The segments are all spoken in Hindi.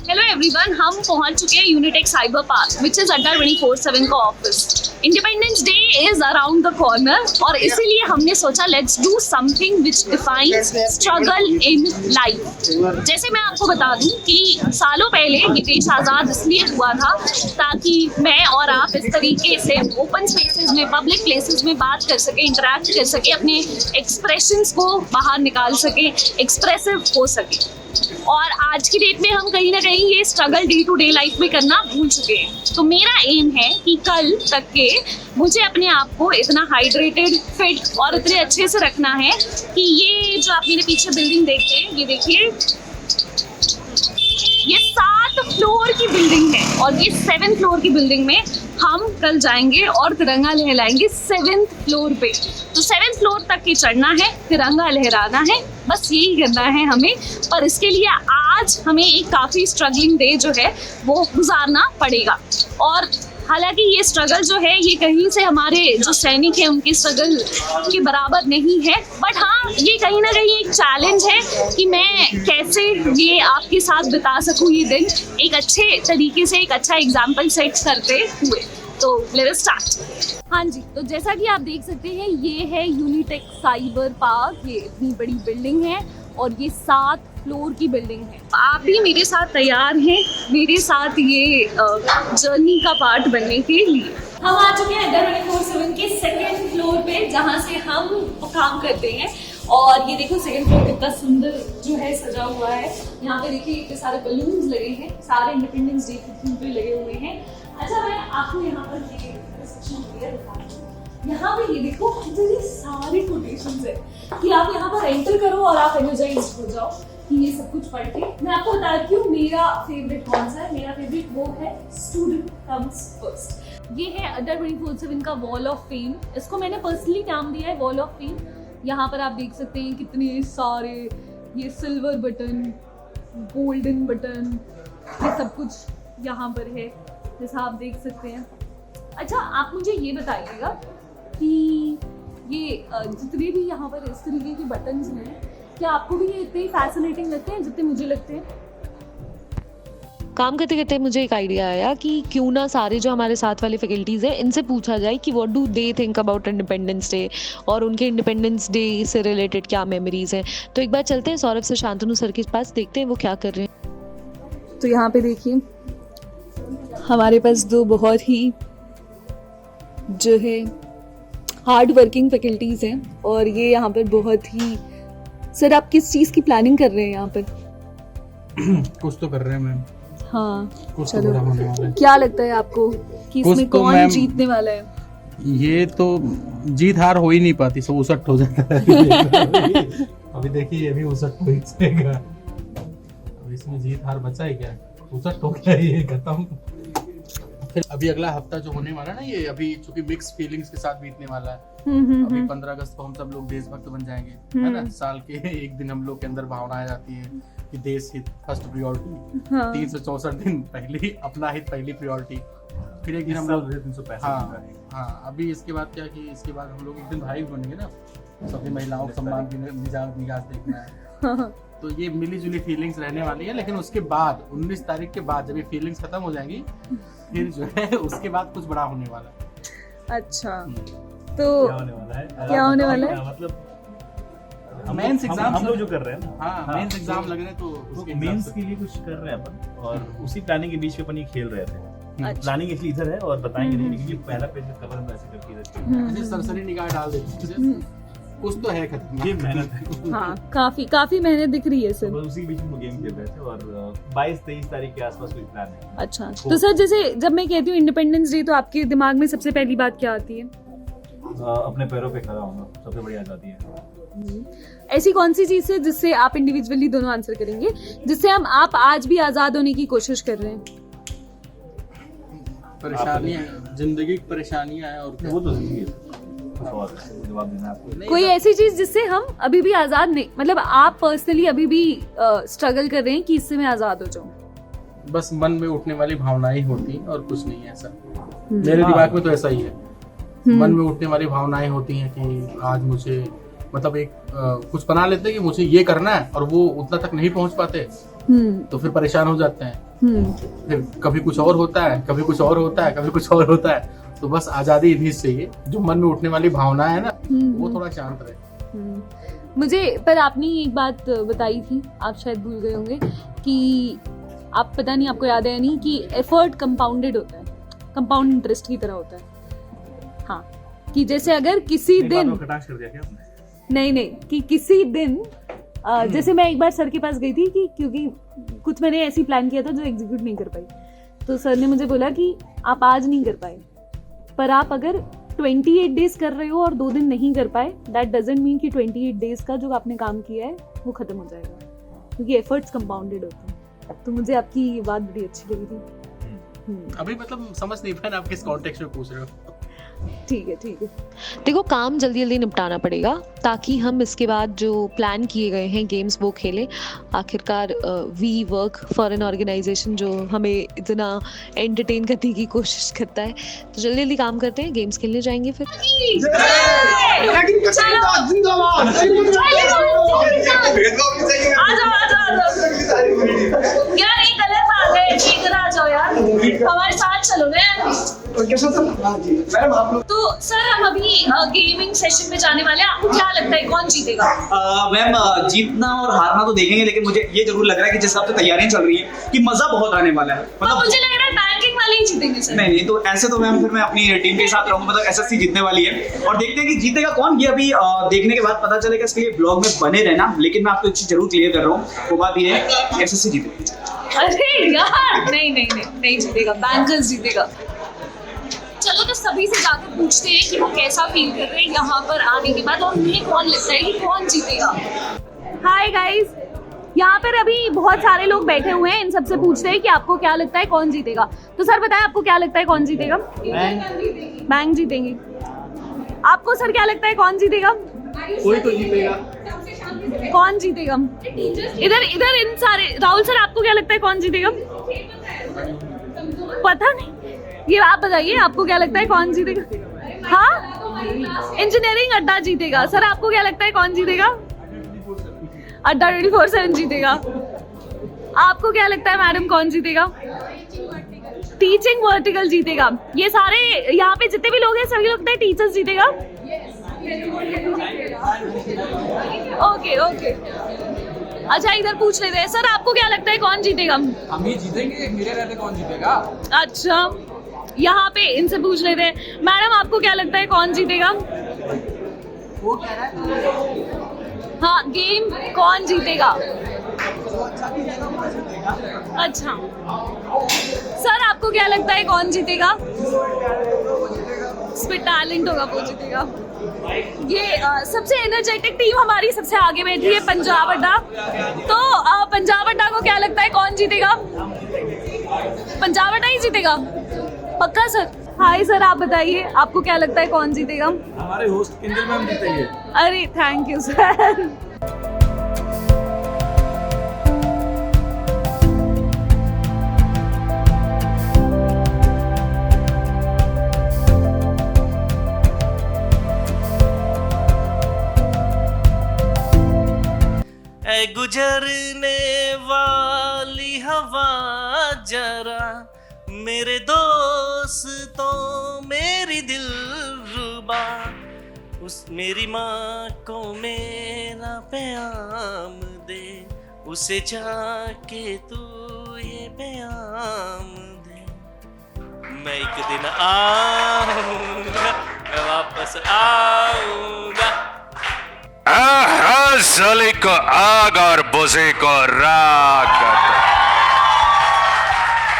हेलो एवरीवन, हम पहुंच चुके हैं Unitech cyber park which is अड्डा 24/7 का office. Independence day is around the corner और इसीलिए हमने सोचा let's do something which defines struggle in life. जैसे मैं आपको बता दूं कि सालों पहले ये देश आज़ाद इसलिए हुआ था ताकि मैं और आप इस तरीके से ओपन स्पेसेस में, पब्लिक प्लेसेस में बात कर सके, इंटरेक्ट कर सके, अपने एक्सप्रेशंस को बाहर निकाल सके, एक्सप्रेसिव हो सके। और आज की डेट में हम कहीं ना कहीं ये struggle day to day life में करना भूल चुके हैं। तो मेरा एम है कि कल तक के मुझे अपने आप को इतना हाइड्रेटेड, फिट और इतने अच्छे से रखना है कि ये जो आप मेरे पीछे बिल्डिंग देखते हैं, ये देखिए, ये 7 फ्लोर की बिल्डिंग है और ये 7th फ्लोर की बिल्डिंग में हम कल जाएंगे और तिरंगा लहराएंगे 7th फ्लोर पे। तो 7th फ्लोर तक के चढ़ना है, तिरंगा लहराना है, बस यही करना है हमें। पर इसके लिए आज हमें एक काफ़ी स्ट्रगलिंग डे जो है वो गुजारना पड़ेगा। और हालांकि ये स्ट्रगल जो है ये कहीं से हमारे जो सैनिक हैं उनके स्ट्रगल के बराबर नहीं है, बट हाँ ये कहीं ना कहीं एक चैलेंज है कि मैं कैसे ये आपके साथ बिता सकूँ ये दिन एक अच्छे तरीके से, एक अच्छा एग्जाम्पल सेट करते हुए। तो लेट अस स्टार्ट। हाँ जी, तो जैसा कि आप देख सकते हैं ये है यूनिटेक साइबर पार्क। ये इतनी बड़ी बिल्डिंग है और ये 7 फ्लोर की बिल्डिंग है। आप भी मेरे साथ तैयार हैं मेरे साथ ये जर्नी का पार्ट बनने के लिए। हम आ चुके हैं अड्डा 24/7 के 2nd फ्लोर पे जहाँ से हम काम करते हैं। और ये देखो 2nd फ्लोर कितना सुंदर जो है सजा हुआ है। यहाँ पे देखिए इतने सारे बलून्स लगे हैं, सारे इंडिपेंडेंस डे के थीम पे लगे हुए हैं। अच्छा, मैं आपको यहाँ पर ये रिसेप्शन एरिया दिखाती हूँ। यहाँ पे ये देखो कितनी सारी कोटेशंस है कि आप यहाँ पर एंटर करो और आप एनर्जाइज हो जाओ कि ये सब कुछ पढ़ के। मैं आपको बताती हूँ मेरा फेवरेट कौन सा है। मेरा फेवरेट वो है स्टूडेंट कम्स फर्स्ट। ये है अड्डा 24/7 का वॉल ऑफ फेम। इसको मैंने पर्सनली नाम दिया है वॉल ऑफ फेम। यहाँ पर आप देख सकते हैं कितने सारे ये सिल्वर बटन, गोल्डन बटन, ये सब कुछ यहाँ पर है जैसा आप देख सकते हैं। अच्छा, आप मुझे ये बताइएगा कि ये जितने भी यहाँ पर इस तरीके के बटन्स हैं, क्या आपको भी ये इतने ही फैसिनेटिंग लगते हैं जितने मुझे लगते हैं? काम करते करते मुझे एक आइडिया आया कि क्यों ना सारे जो हमारे साथ वाले फैकल्टीज़ हैं इनसे पूछा जाए कि what do they think about independence day और उनके इंडिपेंडेंस डे से रिलेटेड क्या मेमोरीज हैं। तो एक बार चलते हैं सौरभ से शांतनु सर के पास, देखते हैं वो क्या कर रहे हैं। तो यहाँ पे देखिए हमारे पास 2 बहुत ही जो है हार्ड वर्किंग फैकल्टीज़ हैं और ये यहाँ पर बहुत ही। सर, आप किस चीज़ की प्लानिंग कर रहे हैं यहाँ पर? कुछ तो कर रहे हैं मैम। हाँ, कुछ चलो, तो बड़ा होने वाला है। क्या लगता है आपको कि इसमें तो कौन जीतने वाला है? ये तो जीत हार हो ही नहीं पाती, सब 59 हो जाता है। अभी देखिए ये भी 59 हो ही जाएगा। अब इसमें जीत हार बचा है क्या? 59 हो गया, ये खत्म। फिर अभी अगला हफ्ता जो होने वाला है ना, ये अभी चूंकि मिक्स फीलिंग्स के साथ बीतने वाला है। अभी 15 अगस्त को हम सब लोग देशभक्त बन जाएंगे, है ना। साल के एक दिन हम लोग के अंदर भावना आ जाती है कि देश हित फर्स्ट प्रायोरिटी। हाँ। 364 दिन पहली अपना हित पहली प्रायोरिटी। फिर एक दिन हम लोग 365। हाँ, अभी इसके बाद क्या कि इसके बाद हम लोग एक दिन भाई बनेंगे ना, सभी महिलाओं का सम्मान की निगाह देखना है। तो ये मिली जुली फीलिंग्स रहने वाली है। लेकिन उसके बाद 19 तारीख के बाद जब ये फीलिंग्स खत्म हो जाएंगी, फिर जो है उसके बाद कुछ बड़ा होने वाला है। अच्छा, तो क्या होने वाला है? मतलब मेंस एग्जाम हम लोग जो कर रहे हैं ना, हाँ मेंस एग्जाम लग रहे हैं, तो उसके मेंस के लिए कुछ कर रहे हैं अपन, और उसी प्लानिंग के बीच में अपन ये खेल रहे थे। प्लानिंग इसलिए इधर है और बताएंगे नहीं, लेकिन ये पहला पेज कवर हम ऐसे करके इधर सरसरी निगाह डाल देते, कुछ तो है खत्म। ये मेहनत है। हाँ, काफी मेहनत दिख रही है सर। तो उसी के बीच में गेम खेल रहे थे और 22-23 तारीख के आसपास कोई प्लान है। अच्छा, तो सर जैसे जब मैं कहती हूँ इंडिपेंडेंस डे तो आपके दिमाग में सबसे पहली बात क्या आती है? अपने पैरों पे खड़ा होना सबसे बड़ी आजादी है। ऐसी कौन सी चीज है जिससे आप इंडिविजुअली दोनों आंसर करेंगे, जिससे आप आज भी आजाद होने की कोशिश कर रहे हैं? परेशानियां, जिंदगी की परेशानियां हैं, और वो तो जिंदगी है, जवाब देना आपको। कोई ऐसी चीज जिससे हम अभी भी आजाद नहीं, मतलब आप पर्सनली अभी भी स्ट्रगल कर रहे हैं कि इससे मैं आजाद हो जाऊं? बस मन में उठने वाली भावनाएं होती और कुछ नहीं है ऐसा। मेरे दिमाग में तो ऐसा ही है, मन में उठने वाली भावनाएं होती हैं कि आज मुझे मतलब एक कुछ बना लेते हैं कि मुझे ये करना है और वो उतना तक नहीं पहुंच पाते, तो फिर परेशान हो जाते हैं फिर कभी कुछ और होता है, कभी कुछ और होता है, कभी कुछ और होता है। तो बस आजादी इन्हीं से चाहिए, जो मन में उठने वाली भावना है ना वो थोड़ा शांत रहे। मुझे पर आपने एक बात बताई थी, आप शायद भूल गए होंगे कि आप, पता नहीं आपको याद है या नहीं, कि एफर्ट कंपाउंडेड होता है, कंपाउंड इंटरेस्ट की तरह होता है। हाँ, कि जैसे अगर किसी दिन, कटाक्ष कर दिया क्या आपने? नहीं, कि किसी दिन जैसे मैं एक बार सर के पास गई थी कि क्योंकि कुछ मैंने ऐसी प्लान किया था जो एग्जीक्यूट नहीं कर पाई, तो सर ने मुझे बोला कि आप आज नहीं कर पाए, पर आप अगर 28 डेज कर रहे हो और 2 दिन नहीं कर पाए, दैट डजंट मीन कि 28 डेज का जो आपने काम किया है वो खत्म हो जाएगा, क्योंकि एफर्ट्स कंपाउंडेड होते हैं। तो मुझे आपकी ये बात बड़ी अच्छी लगी थी। अभी मतलब समझ नहीं पाए आप किस कॉन्टेक्स्ट में पूछ रहे हो। ठीक है। देखो, काम जल्दी जल्दी निपटाना पड़ेगा ताकि हम इसके बाद जो प्लान किए गए हैं गेम्स वो खेलें। आखिरकार we work for an organization जो हमें इतना एंटरटेन करने की कोशिश करता है, तो जल्दी जल्दी काम करते हैं, गेम्स खेलने जाएंगे फिर। यार ये गलत बात है, इधर आ जाओ यार, हमारे साथ चलो ना। तो सर हम अभी गेमिंग सेशन में जाने वाले हैं, आपको क्या लगता है कौन जीतेगा? मैम, जीतना और हारना तो देखेंगे, लेकिन मुझे ये जरूर लग रहा है कि जिस हिसाब से तैयारियां चल रही है कि मजा बहुत आने वाला है। मतलब मुझे लग रहा है बैंकिंग वाले ही जीतेंगे सर। नहीं, तो ऐसे तो मैम फिर मैं अपनी टीम के साथ रहूंगा, मतलब एसएससी जीतने वाली है, और देखते हैं कि जीतेगा कौन। ये अभी देखने के बाद पता चलेगा, इसके लिए ब्लॉग में बने रहना। लेकिन मैं आपको एक चीज जरूर क्लियर कर रहा हूँ, वो बात ये है एसएससी जीतेगा। अरे यार नहीं जीतेगा, बैंकर्स जीतेगा। चलो तो सभी से जाकर पूछते हैं कि वो कैसा फील कर रहे हैं यहाँ पर आने के बाद, और उन्हें कौन लगता है कि कौन जीतेगा। हाय गाइस, यहाँ पर अभी बहुत सारे लोग बैठे हुए हैं, इन सबसे पूछते हैं कि आपको क्या लगता है कौन जीतेगा। तो सर बताएं, आपको क्या लगता है कौन जीतेगा? बैंक जीतेंगे। आपको सर क्या लगता है कौन जीतेगा? कोई तो जीतेगा। कौन जीतेगा? इधर इन सारे, राहुल सर आपको क्या लगता है कौन जीतेगा? पता नहीं, ये आप बताइए, आपको क्या लगता है कौन जीतेगा? हाँ, इंजीनियरिंग अड्डा जीतेगा। सर आपको क्या लगता है कौन जीतेगा? अड्डा 24/7 जीतेगा। आपको क्या लगता है मैडम कौन जीतेगा? टीचिंग वर्टिकल जीतेगा। ये सारे यहाँ पे जितने भी लोग हैं सभी लगता है टीचर्स जीतेगा। ओके अच्छा, इधर पूछ लेते हैं। सर आपको क्या लगता है कौन जीतेगा? हम ही जीतेंगे, मेरे रहते कौन जीतेगा? अच्छा, यहाँ पे इनसे पूछ लेते हैं। मैडम आपको क्या लगता है कौन जीतेगा? वो कह रहा है हाँ, गेम कौन जीतेगा? अच्छा सर आपको क्या लगता है कौन जीतेगा? इसमें टैलेंट होगा वो जीतेगा। ये सबसे एनर्जेटिक टीम हमारी सबसे आगे बैठी है, पंजाब अड्डा। तो पंजाब अड्डा को क्या लगता है कौन जीतेगा? पंजाब अड्डा ही जीतेगा पक्का सर? हाय सर, आप बताइए आपको क्या लगता है कौन जीतेगा? हमारे होस्ट किंजल मैम जीतेंगे। अरे थैंक यू सर। गुजरने वाली हवा जरा मेरे दोस्तों मेरी दिलरुबा, उस मेरी माँ को मेरा पैगाम दे, उसे जाके तू ये पैगाम दे। मैं एक दिन आऊंगा, मैं वापस आऊंगा। जली को आग और बुझे को राग।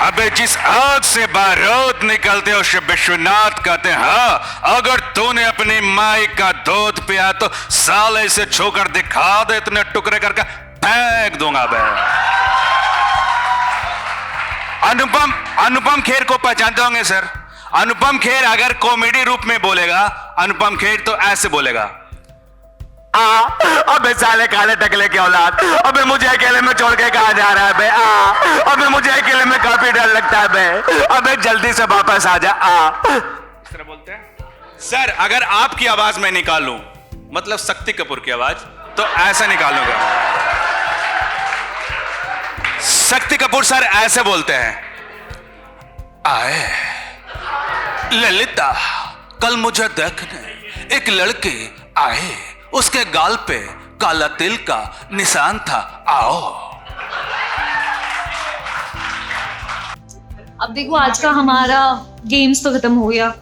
अबे जिस आग से बारूद निकलते हो उसे विश्वनाथ कहते हैं। हाँ, अगर तूने अपनी माई का दूध पिया तो साले से छूकर दिखा दे, इतने टुकड़े करके फेंक दूंगा बे। अनुपम खेर को पहचानते होंगे सर? अनुपम खेर अगर कॉमेडी रूप में बोलेगा, अनुपम खेर तो ऐसे बोलेगा, अबे साले काले टकले के औलाद, अबे मुझे अकेले में छोड़ के कहा जा रहा है बे? अबे मुझे अकेले में काफी डर लगता है बे, अबे जल्दी से वापस आ जा। इस तरह बोलते हैं सर। अगर आपकी आवाज मैं निकालूं, मतलब शक्ति कपूर की आवाज, तो ऐसा निकालूंगा। शक्ति कपूर सर ऐसे बोलते हैं, आए ललिता, कल मुझे देखने एक लड़की आए, उसके गाल पे काला तिल का निशान था, आओ। अब देखो आज का हमारा गेम्स तो खत्म हो गया,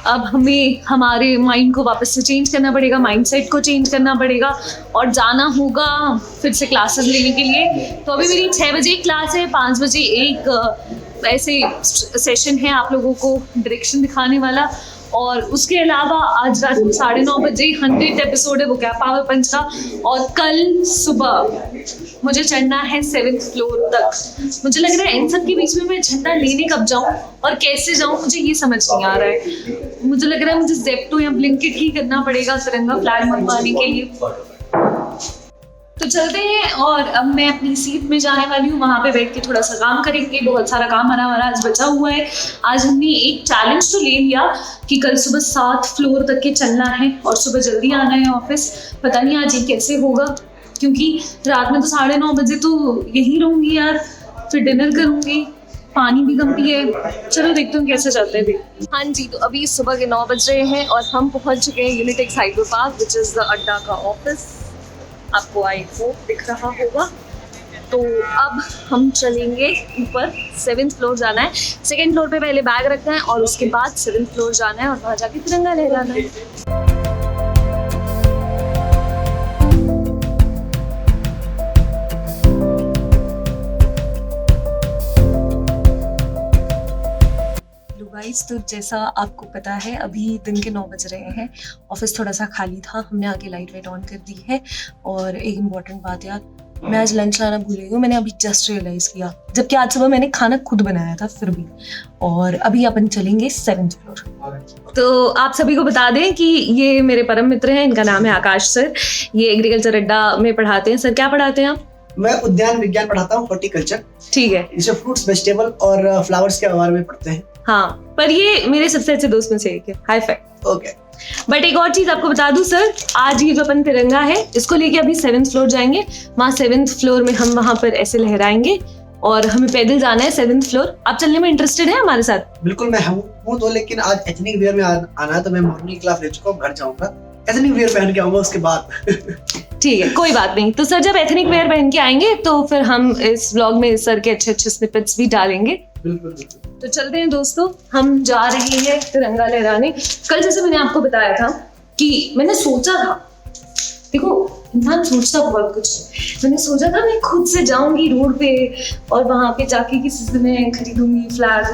अब हमें हमारे माइंड को वापस से चेंज करना पड़ेगा, माइंडसेट को चेंज करना पड़ेगा और जाना होगा फिर से क्लासेस लेने के लिए। तो अभी मेरी 6 बजे क्लास है, 5 बजे एक ऐसे सेशन है आप लोगों को डायरेक्शन दिखाने वाला, और उसके अलावा आज रात को 9:30 बजे 100 एपिसोड है वो क्या पावर पंच का, और कल सुबह मुझे चढ़ना है 7th फ्लोर तक। मुझे लग रहा है इन सब के बीच में मैं झंडा लेने कब जाऊं और कैसे जाऊं, मुझे ये समझ नहीं आ रहा है। मुझे लग रहा है मुझे ज़ेप्टो या ब्लिंकिट ही करना पड़ेगा तिरंगा फ्लैग मंगवाने के लिए। तो चलते हैं और अब मैं अपनी सीट में जाने वाली हूँ, वहाँ पे बैठ के थोड़ा सा काम करेंगे। बहुत सारा काम हमारा आज बचा हुआ है। आज हमने एक चैलेंज तो ले लिया कि कल सुबह 7 फ्लोर तक के चलना है और सुबह जल्दी आना है ऑफिस। पता नहीं आज ये कैसे होगा, क्योंकि रात में तो 9:30 बजे तो यहीं रहूँगी यार, फिर डिनर करूँगी, पानी भी कम पिए। चलो देखते हैं कैसे चलते हैं। हाँ जी, तो अभी सुबह के 9 बज रहे हैं और हम पहुँच चुके हैं Unitech cyber park, which is the अड्डा का ऑफिस। आपको आई होप दिख रहा होगा। तो अब हम चलेंगे ऊपर, 7th फ्लोर जाना है। 2nd फ्लोर पे पहले बैग रखना है और उसके बाद 7th फ्लोर जाना है और वहाँ जाके तिरंगा लहराना है। गाइस, तो जैसा आपको पता है अभी दिन के 9 बज रहे हैं, ऑफिस थोड़ा सा खाली था, हमने आके लाइट वाइट ऑन कर दी है। और एक इम्पॉर्टेंट बात यार, मैं आज लंच लाना भूल गई हूँ, मैंने अभी जस्ट रियलाइज़ किया, जबकि आज सुबह मैंने खाना खुद बनाया था फिर भी। और अभी अपन चलेंगे 7th फ्लोर। तो आप सभी को बता दें कि ये मेरे परम मित्र हैं, इनका नाम है आकाश सर। ये एग्रीकल्चर अड्डा में पढ़ाते हैं। सर क्या पढ़ाते हैं आप? मैं उद्यान विज्ञान पढ़ाता हूँ, हॉर्टिकल्चर। ठीक है, इसमें फ्रूट्स, वेजिटेबल और फ्लावर्स के बारे में पढ़ते हैं। हाँ, पर ये मेरे सबसे अच्छे दोस्त में से एक है। High five. ओके। बट एक और चीज आपको बता दूं सर, आज ये जो अपन तिरंगा है इसको लेके अभी 7th फ्लोर जाएंगे। वहाँ 7th फ्लोर में हम वहाँ पर ऐसे लहराएंगे और हमें पैदल जाना है 7th फ्लोर। आप चलने में इंटरेस्टेड है हमारे साथ? बिल्कुल मैं हूँ तो, लेकिन आज एथनिक वेयर में आना है तो मैं मॉर्निंग क्लास ले चुका हूँ, घर जाऊंगा एथनिक वेयर पहन के आऊंगा उसके बाद। ठीक है, कोई बात नहीं। तो सर जब एथनिक वेयर पहन के आएंगे तो फिर हम इस व्लॉग में सर के अच्छे अच्छे स्निपेट्स भी डालेंगे। बिल्कुल। तो चलते हैं दोस्तों, हम जा रहे हैं तिरंगा लहराने। कल जैसे मैंने आपको बताया था कि मैंने सोचा था, देखो इंसान सोचता बहुत कुछ, मैंने सोचा था मैं खुद से जाऊंगी रोड पे और वहां पे जाके किसी से मैं खरीदूंगी फ्लैग।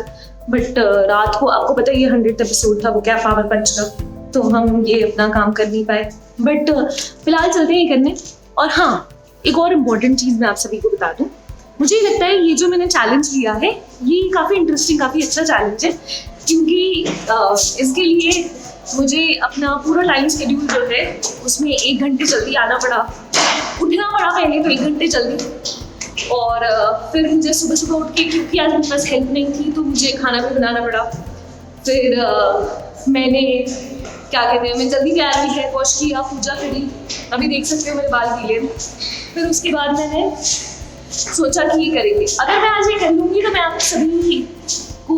बट रात को आपको पता है ये 100 एपिसोड था वो क्या पावर पंच का, तो हम ये अपना काम कर नहीं पाए। बट फिलहाल चलते हैं करने। और हाँ, एक और इम्पोर्टेंट चीज़ मैं आप सभी को बता दूं, मुझे लगता है ये जो मैंने चैलेंज लिया है ये काफ़ी इंटरेस्टिंग, काफ़ी अच्छा चैलेंज है, क्योंकि इसके लिए मुझे अपना पूरा टाइम शेड्यूल जो है उसमें 1 घंटे जल्दी आना पड़ा, उठना पड़ा पहले तो 1 घंटे जल्दी, और फिर मुझे सुबह सुबह उठ के, क्योंकि आज मेरे पास हेल्प नहीं थी तो मुझे खाना भी बनाना पड़ा। फिर मैंने क्या कहते हैं, मैं जल्दी तैयार हुई, हेयर वॉश किया, पूजा करी, अभी देख सकते हो मेरे बाल गीले। फिर उसके बाद मैंने सोचा कि ये करेंगे। अगर मैं आज ये कर लूँगी तो मैं आप सभी को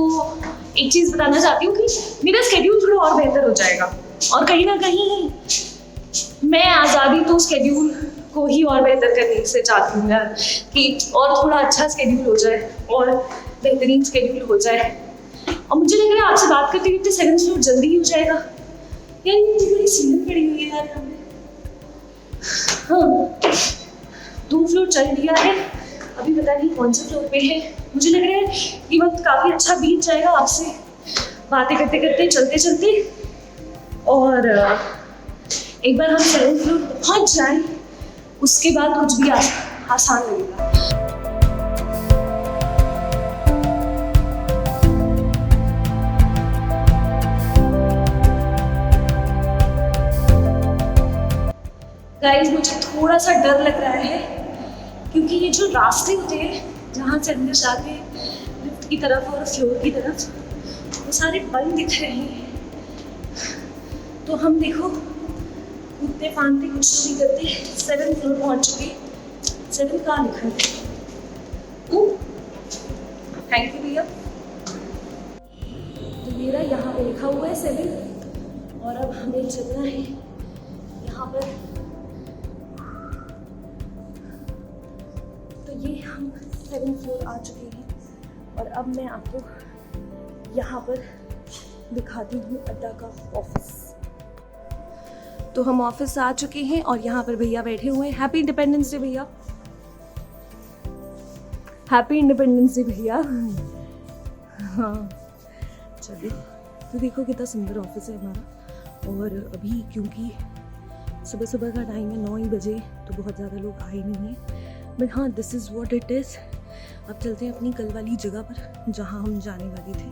एक चीज़ बताना चाहती हूँ कि मेरा स्केड्यूल थोड़ा और बेहतर हो जाएगा, और कहीं ना कहीं मैं आज़ादी तो स्केड्यूल को ही और बेहतर करने से चाहती हूँ यार, कि और थोड़ा अच्छा स्केड्यूल हो जाए और बेहतरीन स्केड्यूल हो जाए। और मुझे लग रहा है आपसे बात करते करते 7th फ्लोर जल्दी ही हो जाएगा। यार मुझे बड़ी सीलन पड़ी हुई है यार यहाँ पे। हाँ, 2 फ्लोर चल लिया है, अभी पता नहीं कौन से फ्लोर पे है। मुझे लग रहा है ये वक्त काफ़ी अच्छा बीत जाएगा आपसे बातें करते करते, चलते चलते, और एक बार हम 7th फ्लोर पहुँच जाएं उसके बाद कुछ भी आसान लगेगा। गाइस, मुझे थोड़ा सा डर लग रहा है, क्योंकि ये जो रास्ते होते हैं जहाँ से अंदर जाते हैं लिफ्ट की तरफ और फ्लोर की तरफ, वो सारे बंद दिख रहे हैं। तो हम देखो कूदते फांदते कुछ नहीं करते 7th फ्लोर पहुँच चुके। 7 कहाँ लिखा है? थैंक यू भैया। तो मेरा यहाँ पे लिखा हुआ है 7 और अब हमें चलना है यहाँ पर। तो ये हम 7th फ्लोर आ चुके हैं और अब मैं आपको यहाँ पर दिखाती हूँ अड्डा का ऑफिस। तो हम ऑफिस आ चुके हैं और यहाँ पर भैया बैठे हुए हैं। हैप्पी इंडिपेंडेंस डे भैया। हैप्पी इंडिपेंडेंस डे भैया। हाँ चलिए, तो देखो कितना सुंदर ऑफिस है हमारा। और अभी क्योंकि सुबह सुबह का टाइम है 9 ही बजे, तो बहुत ज़्यादा लोग आए नहीं हैं, बट हाँ this is what it is. अब चलते हैं अपनी कल वाली जगह पर जहाँ हम जाने वाले थे।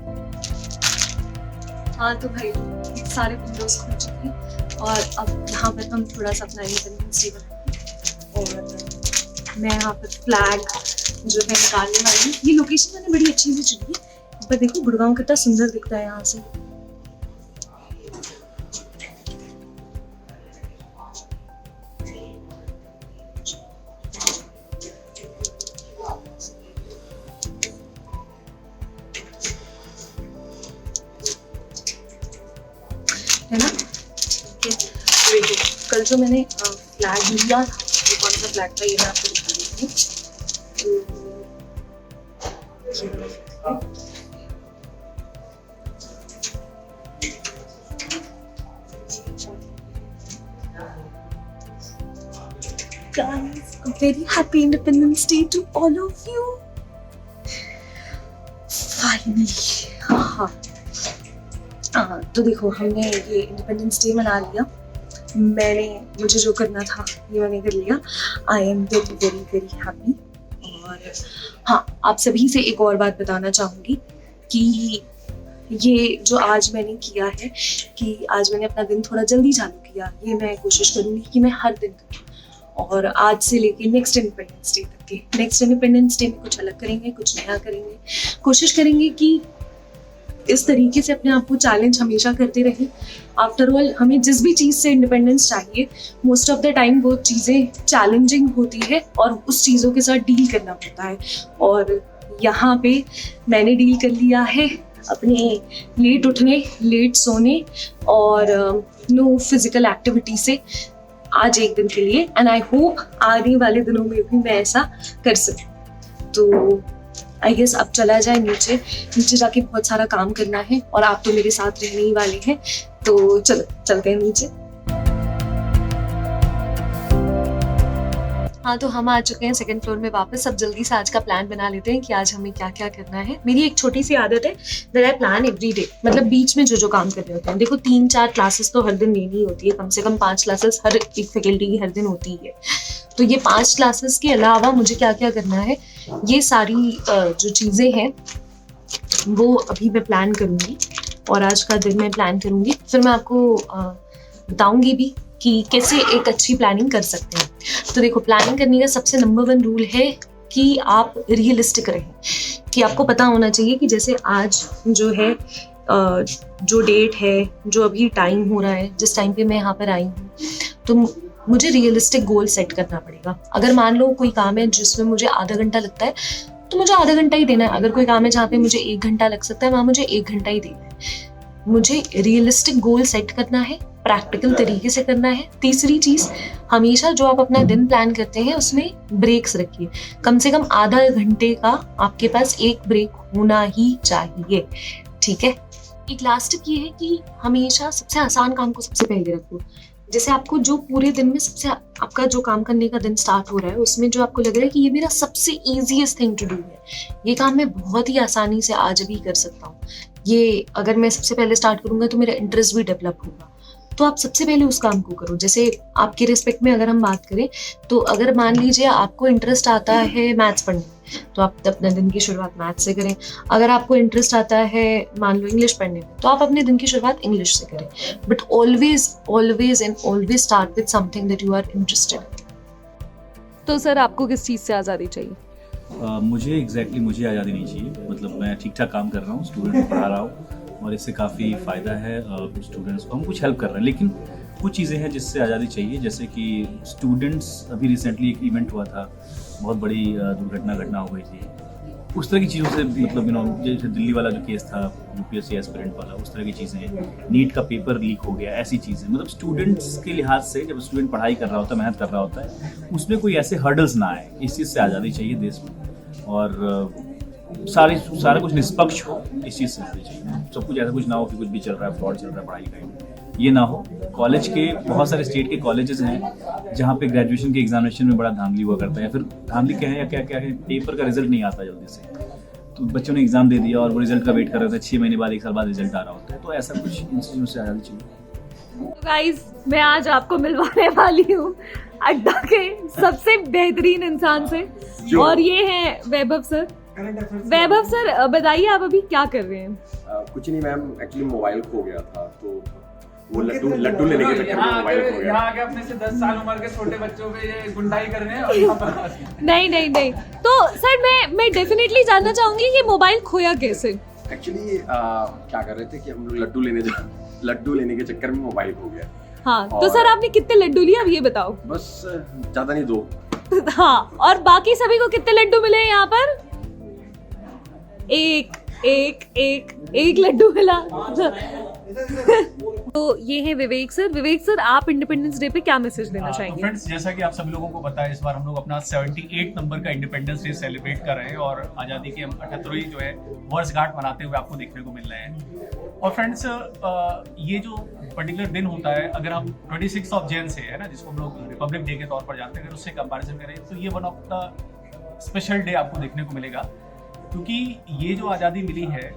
हाँ तो भाई सारे विंडोज खुल चुके हैं और अब यहाँ पर हम थोड़ा सा अपना इंडिपेंडेंस डे बनाएंगे। और मैं यहाँ पर फ्लैग जो है निकालने वाली हूँ। ये लोकेशन मैंने बड़ी अच्छी से चुनी है, पर देखो गुड़गांव कितना सुंदर दिखता है यहाँ से। है ना? देखो कल जो मैंने फ्लैग लिया था, वो कौन सा फ्लैग था ये मैं आपको दिखा देती हूँ। Guys, a very happy Independence Day to all of you. Finally, हाँ तो देखो हमने ये इंडिपेंडेंस डे मना लिया। मुझे जो करना था ये मैंने कर लिया। I am very very very happy. और हाँ, आप सभी से एक और बात बताना चाहूँगी कि ये जो आज मैंने किया है कि आज मैंने अपना दिन थोड़ा जल्दी चालू किया, ये मैं कोशिश करूँगी कि मैं हर दिन करूँ। और आज से लेके नेक्स्ट इंडिपेंडेंस डे तक के, नेक्स्ट इंडिपेंडेंस डे में कुछ अलग करेंगे, कुछ नया करेंगे। कोशिश करेंगे कि इस तरीके से अपने आप को चैलेंज हमेशा करते रहें। आफ्टर ऑल हमें जिस भी चीज़ से इंडिपेंडेंस चाहिए, मोस्ट ऑफ द टाइम वो चीज़ें चैलेंजिंग होती है और उस चीज़ों के साथ डील करना पड़ता है। और यहाँ पे मैंने डील कर लिया है अपने लेट उठने, लेट सोने और नो फिजिकल एक्टिविटी से आज एक दिन के लिए। एंड आई होप आने वाले दिनों में भी मैं ऐसा कर सकूँ। तो आई गेस अब चला जाए नीचे जाके बहुत सारा काम करना है और आप तो मेरे साथ रहने ही वाले हैं, तो चलो चलते हैं नीचे। हाँ तो हम आ चुके हैं 2nd फ्लोर में वापस। अब जल्दी से आज का प्लान बना लेते हैं कि आज हमें क्या क्या करना है। मेरी एक छोटी सी आदत है that I plan every day, मतलब बीच में जो काम करने होते हैं। देखो 3-4 क्लासेस तो हर दिन लेनी होती है, कम से कम 5 क्लासेस हर एक फैकल्टी की हर दिन होती है। तो ये 5 क्लासेस के अलावा मुझे क्या क्या करना है, ये सारी जो चीज़ें हैं वो अभी मैं प्लान करूँगी और आज का दिन मैं प्लान करूँगी। फिर मैं आपको बताऊँगी भी कि कैसे एक अच्छी प्लानिंग कर सकते हैं। तो देखो प्लानिंग करने का सबसे नंबर 1 रूल है कि आप रियलिस्टिक रहें, कि आपको पता होना चाहिए कि जैसे आज जो है जो डेट है, जो अभी टाइम हो रहा है, जिस टाइम पे मैं यहाँ पर आई हूँ, तो मुझे रियलिस्टिक गोल सेट करना पड़ेगा। अगर मान लो कोई काम है जिसमें मुझे आधा घंटा लगता है तो मुझे आधा घंटा ही देना है। अगर कोई काम है जहाँ पे मुझे 1 घंटा लग सकता है, वहाँ मुझे 1 घंटा ही देना है। मुझे रियलिस्टिक गोल सेट करना है, प्रैक्टिकल तरीके से करना है। तीसरी चीज़, हमेशा जो आप अपना दिन प्लान करते हैं उसमें ब्रेक्स रखिए। कम से कम आधा घंटे का आपके पास एक ब्रेक होना ही चाहिए, ठीक है। एक लास्ट टिप ये है कि हमेशा सबसे आसान काम को सबसे पहले रखो। जैसे आपको जो पूरे दिन में सबसे आपका जो काम करने का दिन स्टार्ट हो रहा है उसमें जो आपको लग रहा है कि ये मेरा सबसे ईजीएस्ट थिंग टू डू है, ये काम मैं बहुत ही आसानी से आज भी कर सकता हूँ, ये अगर मैं सबसे पहले स्टार्ट करूँगा तो मेरा इंटरेस्ट भी डेवलप होगा, तो आप सबसे पहले उस काम को करो। जैसे आपके रिस्पेक्ट में अगर हम बात करें तो अगर मान लीजिए आपको इंटरेस्ट आता है मैथ्स पढ़ने में, तो आप अपने दिन की शुरुआत मैथ्स से करें। अगर आपको इंटरेस्ट आता है मान लो इंग्लिश पढ़ने में, तो आप अपने दिन की शुरुआत इंग्लिश से करें। But always and always start with something that you are interested. तो सर आपको किस चीज़ से आज़ादी चाहिए? मुझे मुझे आज़ादी नहीं चाहिए। मतलब मैं ठीक ठाक काम कर रहा हूँ, स्टूडेंट को पढ़ा रहा हूँ और इससे काफ़ी फ़ायदा है स्टूडेंट्स को, हम कुछ हेल्प कर रहे हैं। लेकिन कुछ चीज़ें हैं जिससे आज़ादी चाहिए, जैसे कि स्टूडेंट्स, अभी रिसेंटली एक इवेंट हुआ था, बहुत बड़ी दुर्घटना हो गई थी, उस तरह की चीज़ों से मतलब जैसे दिल्ली वाला जो केस था यूपीएससी एस्पिरेंट वाला, उस तरह की चीज़ें, नीट का पेपर लीक हो गया, ऐसी चीज़ें, मतलब स्टूडेंट्स के लिहाज से जब स्टूडेंट पढ़ाई कर रहा होता है, मेहनत कर रहा होता है, उसमें कोई ऐसे हर्डल्स ना आए। इस चीज़ से आज़ादी चाहिए देश में, और सारा कुछ निष्पक्ष हो, इस चीज़ से आज़ादी चाहिए। सब कुछ ऐसा कुछ ना हो कि कुछ भी चल रहा है, फ्रॉड चल रहा है पढ़ाई लिखाई में, ये ना हो। कॉलेज के बहुत सारे स्टेट के कॉलेजेस हैं जहाँ पे ग्रेजुएशन के एग्जामिनेशन में बड़ा धांधली हुआ करता है, या फिर धांधली क्या है या क्या क्या है, पेपर का रिजल्ट नहीं आता जल्दी से, तो बच्चों ने एग्जाम दे दिया और वो रिजल्ट का वेट कर रहे थे, 6 महीने बाद 1 साल बाद रिजल्ट आ रहा होता है। तो ऐसा कुछ इन चीज़ों से आज़ादी चाहिए। गाइस, मैं आज आपको मिलवाने वाली हूँ अड्डा के सबसे बेहतरीन इंसान से, और ये हैं वैभव सर। वैभव सर, बताइए आप अभी क्या कर रहे हैं? कुछ नहीं मैम, एक्चुअली मोबाइल खो गया था, तो वो लड्डू लेने के चक्कर में मोबाइल खो गया। यहाँ आके अपने से 10 साल उम्र के छोटे बच्चों पे ये गुंडाई कर रहे हैं और यहाँ पर नहीं। तो सर मैं डेफिनेटली जानना चाहूंगी कि मोबाइल खोया कैसे? एक्चुअली क्या कर रहे थे कि हम लोग लड्डू लेने के चक्कर में मोबाइल खो गया। हाँ, तो सर आपने कितने लड्डू लिए, अब ये बताओ। बस ज्यादा नहीं, 2। हाँ, और बाकी सभी को कितने लड्डू मिले यहाँ पर? एक लड्डू मिला। तो ये है विवेक सर। विवेक सर, आप इंडिपेंडेंस डे पे क्या मैसेज देना चाहेंगे? फ्रेंड्स, जैसा कि आप सभी लोगों को पता है, इस बार हम लोग अपना 78 नंबर का इंडिपेंडेंस डे सेलिब्रेट कर रहे हैं, और आज़ादी की हम 78वीं जो है वर्षगांठ मनाते हुए आपको देखने को मिल रहे हैं। और फ्रेंड्स, ये जो पर्टिकुलर दिन होता है, अगर हम 26 ऑफ जैन से है ना, जिसको हम लोग रिपब्लिक डे के तौर पर जानते हैं, अगर उससे कंपैरिजन करें तो ये one of the special day आपको देखने को मिलेगा, क्योंकि ये जो आज़ादी मिली है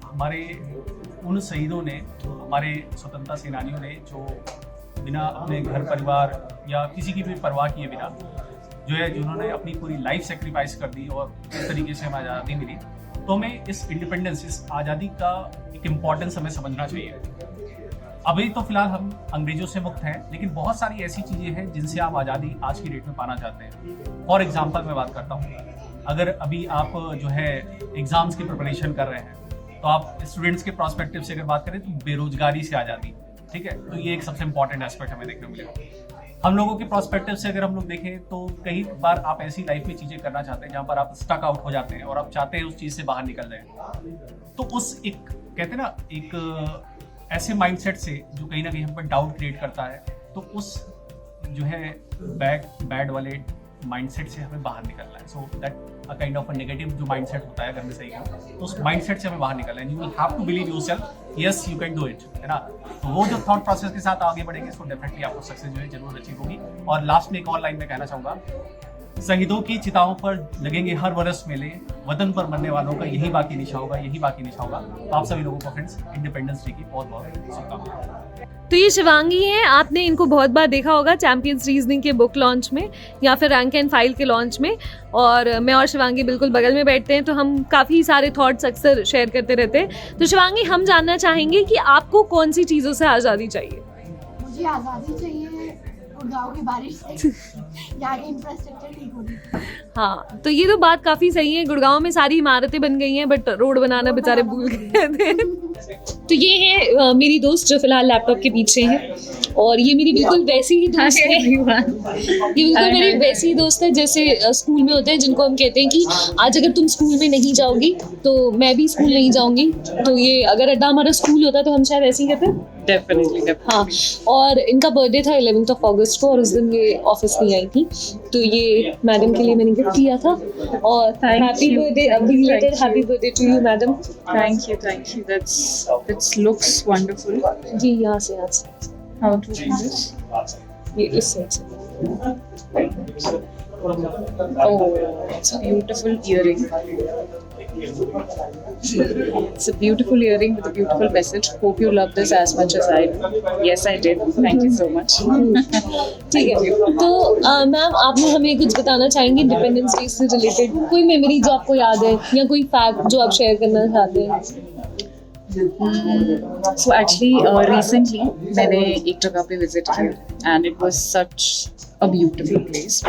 हमारे उन शहीदों ने, हमारे स्वतंत्रता सेनानियों ने, जो बिना अपने घर परिवार या किसी की भी परवाह किए बिना जो है, जिन्होंने अपनी पूरी लाइफ सेक्रीफाइस कर दी, और इस तरीके से हमें आज़ादी मिली। तो हमें इस इंडिपेंडेंस, इस आज़ादी का एक इम्पॉर्टेंस हमें समझना चाहिए। अभी तो फिलहाल हम अंग्रेजों से मुक्त हैं, लेकिन बहुत सारी ऐसी चीज़ें हैं जिनसे आप आज़ादी आज की डेट में पाना चाहते हैं। फॉर एग्जाम्पल मैं बात करता हूँ, अगर अभी आप जो है एग्ज़ाम्स की प्रिपरेशन कर रहे हैं, तो आप स्टूडेंट्स के प्रोस्पेक्टिव से अगर बात करें तो बेरोजगारी से आज़ादी, ठीक है, तो ये एक सबसे इंपॉर्टेंट एस्पेक्ट हमें देखने को मिलेगा। हम लोगों के प्रोस्पेक्टिव से अगर हम लोग देखें तो कई बार आप ऐसी लाइफ में चीज़ें करना चाहते हैं जहाँ पर आप स्टक आउट हो जाते हैं और आप चाहते हैं उस चीज़ से बाहर निकल जाए। तो उस एक कहते हैं ना, एक ऐसे माइंडसेट से जो कहीं ना कहीं हम पर डाउट क्रिएट करता है, तो उस जो है बैड वाले माइंडसेट से हमें बाहर निकलना है। So that a kind of a negative जो माइंडसेट होता है, अगर मैं सही कहूँ, तो उस माइंडसेट से हमें बाहर निकलना है। You will have to believe yourself, yes you can do it, है ना। तो वो जो थॉट प्रोसेस के साथ आगे बढ़ेंगे, सो डेफिनेटली आपको सक्सेस जो है जरूर अचीव होगी। और लास्ट में एक और लाइन में कहना चाहूँगा, शहीदों की चिताओं पर लगेंगे हर वर्ष मेले, वतन पर मरने वालों का यही बाकी निशा होगा, यही बाकी निशा होगा। तो आप सभी लोगों को फ्रेंड्स इंडिपेंडेंस डे की बहुत बहुत शुभकामनाएं। तो ये शिवांगी हैं, आपने इनको बहुत बार देखा होगा चैंपियंस रीजनिंग के बुक लॉन्च में या फिर रैंक एंड फाइल के लॉन्च में, और मैं और शिवांगी बिल्कुल बगल में बैठते हैं, तो हम काफ़ी सारे थॉट्स अक्सर शेयर करते रहते हैं। तो शिवांगी, हम जानना चाहेंगे कि आपको कौन सी चीज़ों से आज़ादी चाहिए? मुझे आज़ादी चाहिए गुड़गांव की बारिश से, यहाँ की इंफ्रास्ट्रक्चर ठीक होनी। हाँ, तो ये तो बात काफ़ी सही है। गुड़गांव में सारी इमारतें बन गई हैं, बट रोड बनाना बेचारे भूल गए थे। तो ये है मेरी दोस्त जो फिलहाल लैपटॉप के पीछे है, और ये मेरी बिल्कुल वैसी ही दोस्त है। ये बिल्कुल मेरी वैसी ही दोस्त है जैसे स्कूल में होते हैं, जिनको हम कहते हैं कि आज अगर तुम स्कूल में नहीं जाओगी तो मैं भी स्कूल नहीं जाऊंगी। तो ये अगर अड्डा हमारा स्कूल होता तो हम शायद ऐसे ही कहते हैं। डेफिनेटली। हाँ, और इनका बर्थडे था 11 अगस्त को, और उस दिन ये ऑफिस नहीं आई थी, तो ये मैडम के लिए मैंने गिफ्ट दिया था। और happy birthday, belated happy birthday to you madam. Thank you, that's looks wonderful. जी, यहाँ से हाउ टू डू दिस? ये इस साइड से। Oh, it's a beautiful earring. It's a beautiful earring with a beautiful message. Hope you love this as much as I do. Yes, I did. Thank you so much. ठीक है, तो मैम, आपने हमें कुछ बताना चाहेंगे इंडिपेंडेंस डे से रिलेटेड? कोई मेमोरी जो आपको याद है, या कोई फैक्ट जो आप शेयर करना चाहते हैं? So actually, recently मैंने एक जगह पे visit किया and it was such a beautiful place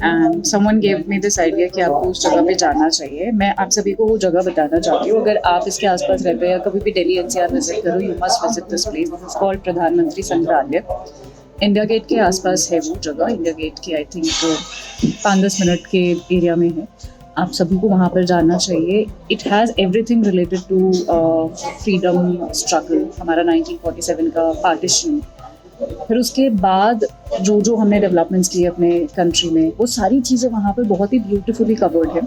and someone gave me this idea कि आपको उस जगह पे जाना चाहिए। मैं आप सभी को वो जगह बताना चाहती हूँ। अगर आप इसके आसपास रहते हो या कभी भी दिल्ली NCR विजिट करो, you must visit this place. This is called प्रधानमंत्री संग्रहालय। इंडिया गेट के आसपास है वो जगह। इंडिया गेट की आई थिंक 5-10 मिनट के एरिया में है। आप सभी को वहाँ पर जाना चाहिए. It has everything related to freedom struggle, हमारा 1947 का पार्टीशन. फिर उसके बाद जो हमने डेवलपमेंट्स किए अपने कंट्री में, वो सारी चीज़ें वहाँ पर बहुत ही ब्यूटीफुली कवर्ड है.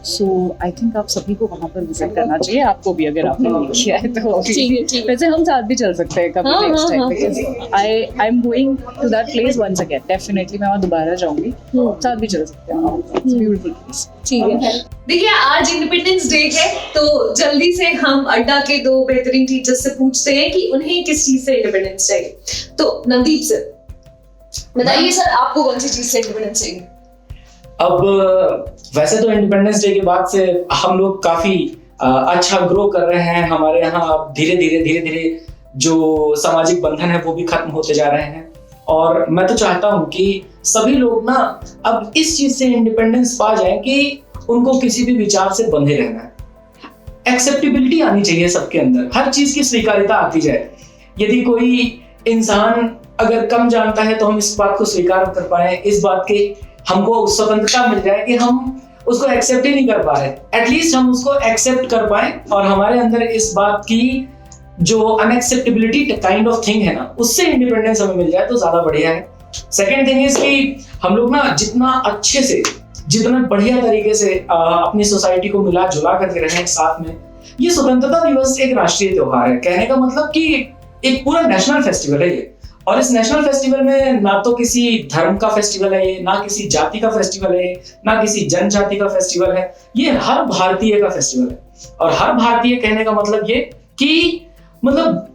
सो आई थिंक आप सभी को वहाँ पर विजिट करना चाहिए, आपको भी अगर आपने नहीं किया है तो. ठीक है. वैसे हम साथ भी चल सकते हैं कभी next time, because I am going to that place once again. Definitely मैं वहाँ दोबारा जाऊंगी, साथ भी चल सकते हैं. It's beautiful place. ठीक है. देखिए आज इंडिपेंडेंस डे है, तो जल्दी से हम अड्डा के दो बेहतरीन टीचर्स से पूछते हैं कि उन्हें किस चीज से इंडिपेंडेंस चाहिए. तो नवदीप सर बताइए सर, आपको कौन सी चीज से इंडिपेंडेंस चाहिए? अब वैसे तो इंडिपेंडेंस डे के बाद से हम लोग काफी अच्छा ग्रो कर रहे हैं. हमारे यहाँ अब धीरे धीरे जो सामाजिक बंधन है वो भी खत्म होते जा रहे हैं. और मैं तो चाहता हूँ कि सभी लोग ना अब इस चीज से इंडिपेंडेंस पा जाए कि उनको किसी भी विचार से बंधे रहना है. एक्सेप्टेबिलिटी आनी चाहिए सबके अंदर, हर चीज की स्वीकार्यता आती जाए. यदि कोई इंसान अगर कम जानता है तो हम इस बात को स्वीकार कर पाए, इस बात के हमको स्वतंत्रता मिल जाए कि हम उसको एक्सेप्ट ही नहीं कर पा रहे, एटलीस्ट हम उसको एक्सेप्ट कर पाए और हमारे अंदर इस बात की जो अनएक्सेप्टेबिलिटी काइंड ऑफ थिंग है ना, उससे इंडिपेंडेंस हमें मिल जाए तो ज्यादा बढ़िया है. सेकेंड थिंग इज कि हम लोग ना जितना अच्छे से, जितना बढ़िया तरीके से अपनी सोसाइटी को मिला जुला करके रहें साथ में. ये स्वतंत्रता दिवस एक राष्ट्रीय त्योहार है, कहने का मतलब कि एक पूरा नेशनल फेस्टिवल है ये. और इस नेशनल फेस्टिवल में ना तो किसी धर्म का फेस्टिवल है ये, ना किसी जाति का फेस्टिवल है, ना किसी जनजाति का फेस्टिवल है. ये हर भारतीय का फेस्टिवल है. और हर भारतीय कहने का मतलब ये कि मतलब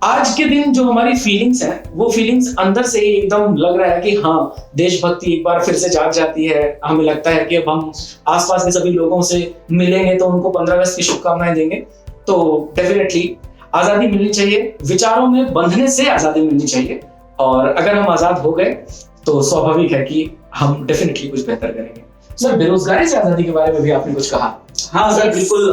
आज के दिन जो हमारी फीलिंग्स हैं, वो फीलिंग्स अंदर से ही एकदम लग रहा है कि हाँ, देशभक्ति एक बार फिर से जाग जाती है. हमें लगता है कि अब हम आसपास के सभी लोगों से मिलेंगे तो उनको 15 अगस्त की शुभकामनाएं देंगे. तो डेफिनेटली आजादी मिलनी चाहिए, विचारों में बंधने से आजादी मिलनी चाहिए. और अगर हम आजाद हो गए तो स्वाभाविक है कि हम डेफिनेटली कुछ बेहतर करेंगे. सर, बेरोजगारी से आजादी के बारे में भी आपने कुछ कहा. हाँ सर, बिल्कुल.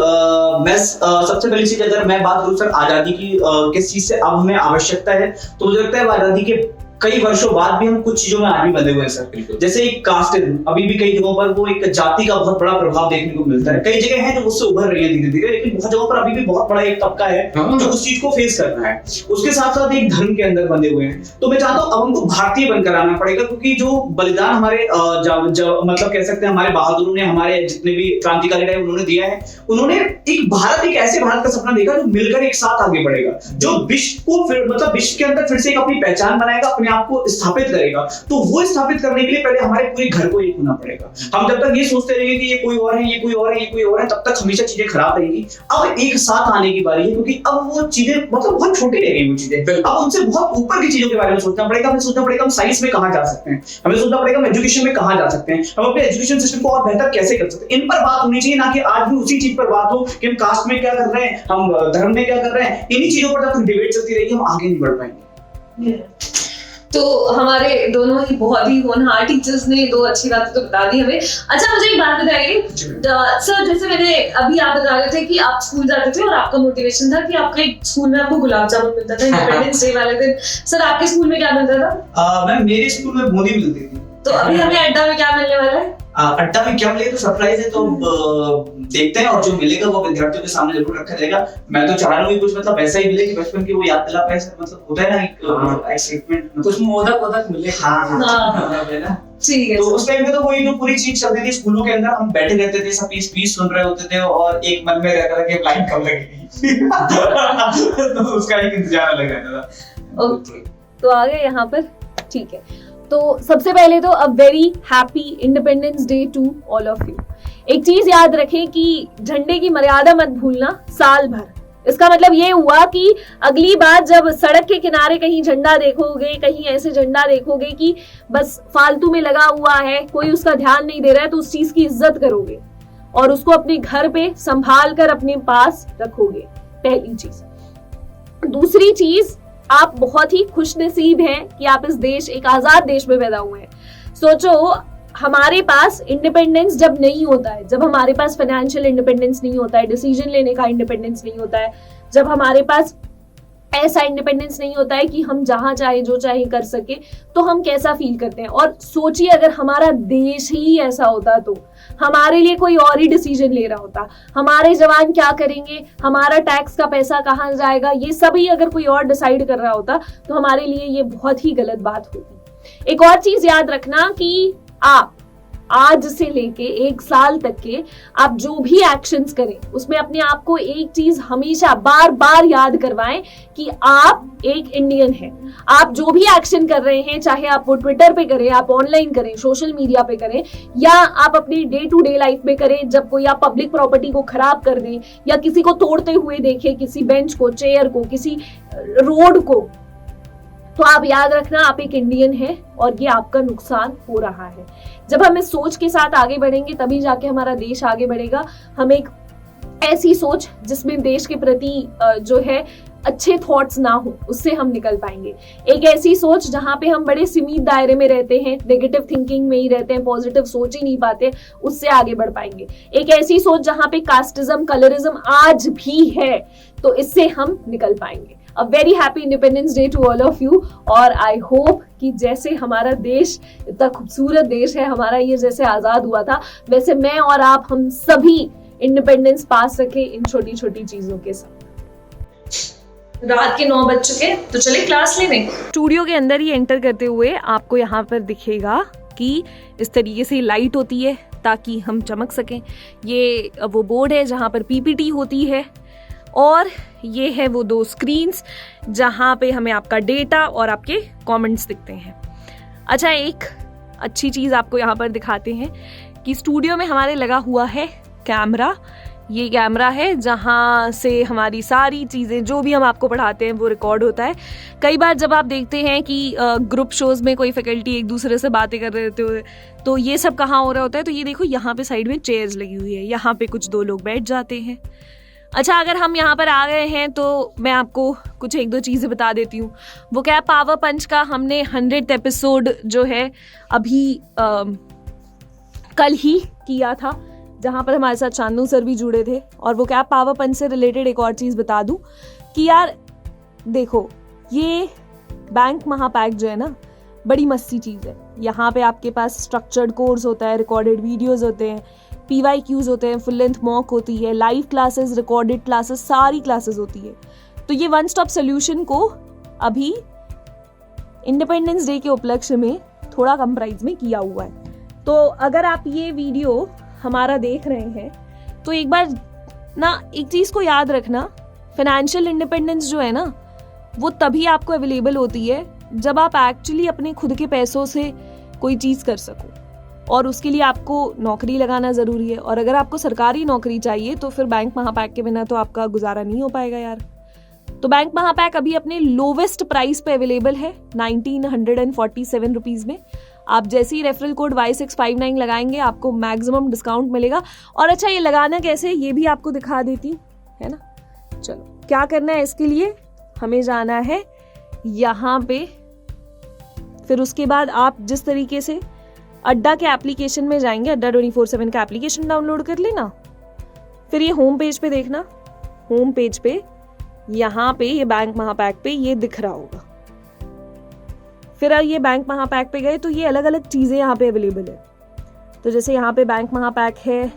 मैं सबसे पहली चीज अगर मैं बात करूँ सर आजादी की, किस चीज से अब हमें आवश्यकता है, तो मुझे लगता है आजादी के कई वर्षों बाद भी हम कुछ चीजों में आज भी बंधे हुए हैं सर. जैसे एक कास्टिज्म, अभी भी कई जगहों पर वो एक जाति का बहुत बड़ा प्रभाव देखने को मिलता है. कई जगह हैं जो उससे उभर रही है धीरे धीरे, लेकिन बहुत जगहों पर अभी भी बहुत बड़ा एक तबका है जो उस चीज को फेस कर रहा है. उसके साथ साथ एक धर्म के अंदर बंधे हुए हैं. तो मैं चाहता हूँ अब हमको भारतीय बनकर आना पड़ेगा, क्योंकि जो बलिदान हमारे मतलब कह सकते हैं हमारे बहादुरों ने, हमारे जितने भी क्रांतिकारी रहे उन्होंने दिया है. उन्होंने एक ऐसे भारत का सपना देखा जो मिलकर एक साथ आगे बढ़ेगा, जो विश्व को फिर मतलब विश्व के अंदर फिर से एक अपनी पहचान बनाएगा, अपने आप को स्थापित करेगा. तो वो स्थापित करने के लिए पहले हमारे पूरे घर को एक होना पड़ेगा. हम जब तक ये सोचते रहेंगे कि ये कोई और है, ये कोई और है, ये कोई और है, तब तक हमेशा चीजें खराब रहेंगी. अब एक साथ आने की बारी है, क्योंकि अब वो चीजें मतलब बहुत छोटी रह गई वो चीजें. अब उनसे बहुत ऊपर की चीजों के बारे में सोचना पड़ेगा. हमें सोचना पड़ेगा हम साइंस में कहां जा सकते हैं, हमें सोचना पड़ेगा हम एजुकेशन में कहां जा सकते हैं, हम अपने एजुकेशन सिस्टम को और बेहतर कैसे कर सकते हैं. इन पर बात होनी चाहिए, ना कि आज भी उसी चीज पर बात हो कि हम कास्ट में क्या कर रहे हैं, हम धर्म में क्या कर रहे हैं. इन्हीं चीजों पर जब डिबेट चलती रहेगी हम आगे नहीं बढ़ पाएंगे. तो हमारे दोनों ही बहुत ही होनहार टीचर्स ने दो अच्छी बातें तो बता दी हमें. अच्छा, मुझे एक बात बताइए सर, जैसे मैंने अभी आप बता रहे थे कि आप स्कूल जाते थे और आपका मोटिवेशन था कि आपके स्कूल में आपको गुलाब जामुन मिलता था इंडिपेंडेंस डे वाले दिन. सर, आपके स्कूल में क्या मिलता था? मैम, मेरे स्कूल में बूंदी मिलती थी. तो अभी हमें अड्डा में क्या मिलने वाला है? अड्डा में क्या मिलेगा तो सरप्राइज है, तो देखते हैं. और जो मिलेगा वो विद्यार्थियों के सामने जरूर रखा जाएगा. मैं तो चाह रहा हूँ कुछ मतलब ऐसा ही मिले कि बचपन की वो याद दिला पाए. मतलब होता है ना एक एक्साइटमेंट, कुछ मोदक मिले. हाँ, ठीक है. तो उस टाइम पे तो वही जो पूरी चीज चलती थी स्कूलों के अंदर, हम बैठे रहते थे, सब स्पीच सुन रहे होते थे और एक मन में रहता था कि लाइन कब लगेगी. तो उसका एक इंतजार लग रहता था. ओके, तो आ गए यहाँ पर. ठीक है, तो सबसे पहले तो a very happy Independence Day to all of you. एक चीज याद रखें कि झंडे की मर्यादा मत भूलना साल भर. इसका मतलब ये हुआ कि अगली बार जब सड़क के किनारे कहीं झंडा देखोगे, कहीं ऐसे झंडा देखोगे कि बस फालतू में लगा हुआ है, कोई उसका ध्यान नहीं दे रहा है, तो उस चीज की इज्जत करोगे और उसको अपने घर पे संभाल कर अपने पास रखोगे. पहली चीज. दूसरी चीज, आप बहुत ही खुशनसीब हैं कि आप इस देश, एक आजाद देश में पैदा हुए हैं. सोचो, हमारे पास इंडिपेंडेंस जब नहीं होता है, जब हमारे पास फाइनेंशियल इंडिपेंडेंस नहीं होता है, डिसीजन लेने का इंडिपेंडेंस नहीं होता है, जब हमारे पास ऐसा इंडिपेंडेंस नहीं होता है कि हम जहां चाहे जो चाहे कर सके, तो हम कैसा फील करते हैं। और सोचिए अगर हमारा देश ही ऐसा होता तो हमारे लिए कोई और ही डिसीजन ले रहा होता, हमारे जवान क्या करेंगे, हमारा टैक्स का पैसा कहाँ जाएगा, ये सभी अगर कोई और डिसाइड कर रहा होता तो हमारे लिए ये बहुत ही गलत बात होती। एक और चीज याद रखना कि आप आज से लेके 1 साल तक के आप जो भी एक्शंस करें उसमें अपने आप को एक चीज हमेशा बार बार याद करवाएं कि आप एक इंडियन हैं। आप जो भी एक्शन कर रहे हैं, चाहे आप वो ट्विटर पे करें, आप ऑनलाइन करें, सोशल मीडिया पे करें, या आप अपनी डे टू डे लाइफ में करें, जब कोई आप पब्लिक प्रॉपर्टी को खराब कर दें या किसी को तोड़ते हुए देखें, किसी बेंच को, चेयर को, किसी रोड को, तो आप याद रखना आप एक इंडियन हैं और ये आपका नुकसान हो रहा है। जब हम इस सोच के साथ आगे बढ़ेंगे तभी जाके हमारा देश आगे बढ़ेगा। हम एक ऐसी सोच जिसमें देश के प्रति जो है अच्छे थॉट्स ना हो, उससे हम निकल पाएंगे। एक ऐसी सोच जहां पे हम बड़े सीमित दायरे में रहते हैं, नेगेटिव थिंकिंग में ही रहते हैं, पॉजिटिव सोच ही नहीं पाते, उससे आगे बढ़ पाएंगे। एक ऐसी सोच जहां पे कास्टिज्म, कलरिज्म आज भी है, तो इससे हम निकल पाएंगे। A very happy Independence Day to all of you। और I hope कि जैसे हमारा देश इतना खूबसूरत देश है, हमारा ये जैसे आजाद हुआ था, वैसे मैं और आप हम सभी इंडिपेंडेंस पा सके इन छोटी छोटी चीजों के साथ। रात के 9 बज चुके, तो चले क्लास लेने। स्टूडियो के अंदर ही एंटर करते हुए आपको यहाँ पर दिखेगा कि इस तरीके से लाइट होती है ताकि हम चमक सकें। ये वो बोर्ड है जहाँ पर पीपीटी होती है, और ये है वो 2 स्क्रीन्स जहाँ पे हमें आपका डेटा और आपके कमेंट्स दिखते हैं। अच्छा, एक अच्छी चीज़ आपको यहाँ पर दिखाते हैं कि स्टूडियो में हमारे लगा हुआ है कैमरा। ये कैमरा है जहाँ से हमारी सारी चीज़ें जो भी हम आपको पढ़ाते हैं वो रिकॉर्ड होता है। कई बार जब आप देखते हैं कि ग्रुप शोज़ में कोई फैकल्टी एक दूसरे से बातें कर रहे होते हो, तो ये सब कहाँ हो रहा होता है, तो ये देखो यहाँ पे साइड में चेयर्स लगी हुई है, यहाँ पे कुछ 2 लोग बैठ जाते हैं। अच्छा, अगर हम यहाँ पर आ गए हैं तो मैं आपको कुछ 1-2 चीज़ें बता देती हूँ। वो क्या, पावर पंच का हमने 100th एपिसोड जो है अभी कल ही किया था, जहाँ पर हमारे साथ चांदू सर भी जुड़े थे। और वो क्या, पावर पंच से रिलेटेड एक और चीज़ बता दूँ कि यार देखो, ये बैंक महापैक जो है ना, बड़ी मस्ती चीज़ है। यहाँ पे आपके पास स्ट्रक्चर्ड कोर्स होता है, रिकॉर्डेड वीडियोज़ होते हैं, PYQs होते हैं, फुल लेंथ मॉक होती है, लाइव क्लासेस, रिकॉर्डेड क्लासेस, सारी क्लासेस होती है। तो ये वन स्टॉप सोल्यूशन को अभी इंडिपेंडेंस डे के उपलक्ष्य में थोड़ा कम प्राइस में किया हुआ है। तो अगर आप ये वीडियो हमारा देख रहे हैं तो एक बार ना एक चीज़ को याद रखना, फाइनेंशियल इंडिपेंडेंस जो है ना, वो तभी आपको अवेलेबल होती है जब आप एक्चुअली अपने खुद के पैसों से कोई चीज़ कर सको, और उसके लिए आपको नौकरी लगाना ज़रूरी है। और अगर आपको सरकारी नौकरी चाहिए तो फिर बैंक महापैक के बिना तो आपका गुजारा नहीं हो पाएगा यार। तो बैंक महापैक अभी अपने लोवेस्ट प्राइस पे अवेलेबल है 1947 रुपीज़ में। आप जैसे ही रेफरल कोड Y659 लगाएंगे आपको मैक्सिमम डिस्काउंट मिलेगा। और अच्छा, ये लगाना कैसे ये भी आपको दिखा देती हूँ, है ना। चलो, क्या करना है इसके लिए, हमें जाना है यहाँ पे, फिर उसके बाद आप जिस तरीके से अड्डा के एप्लीकेशन में जाएंगे, अड्डा 24/7 का एप्लीकेशन डाउनलोड कर लेना। फिर ये होम पेज पे देखना, होम पेज पे यहाँ पे ये बैंक महापैक पे ये दिख रहा होगा। फिर ये बैंक महापैक पे गए तो ये अलग अलग चीज़ें यहाँ पे अवेलेबल है। तो जैसे यहाँ पे बैंक महापैक है,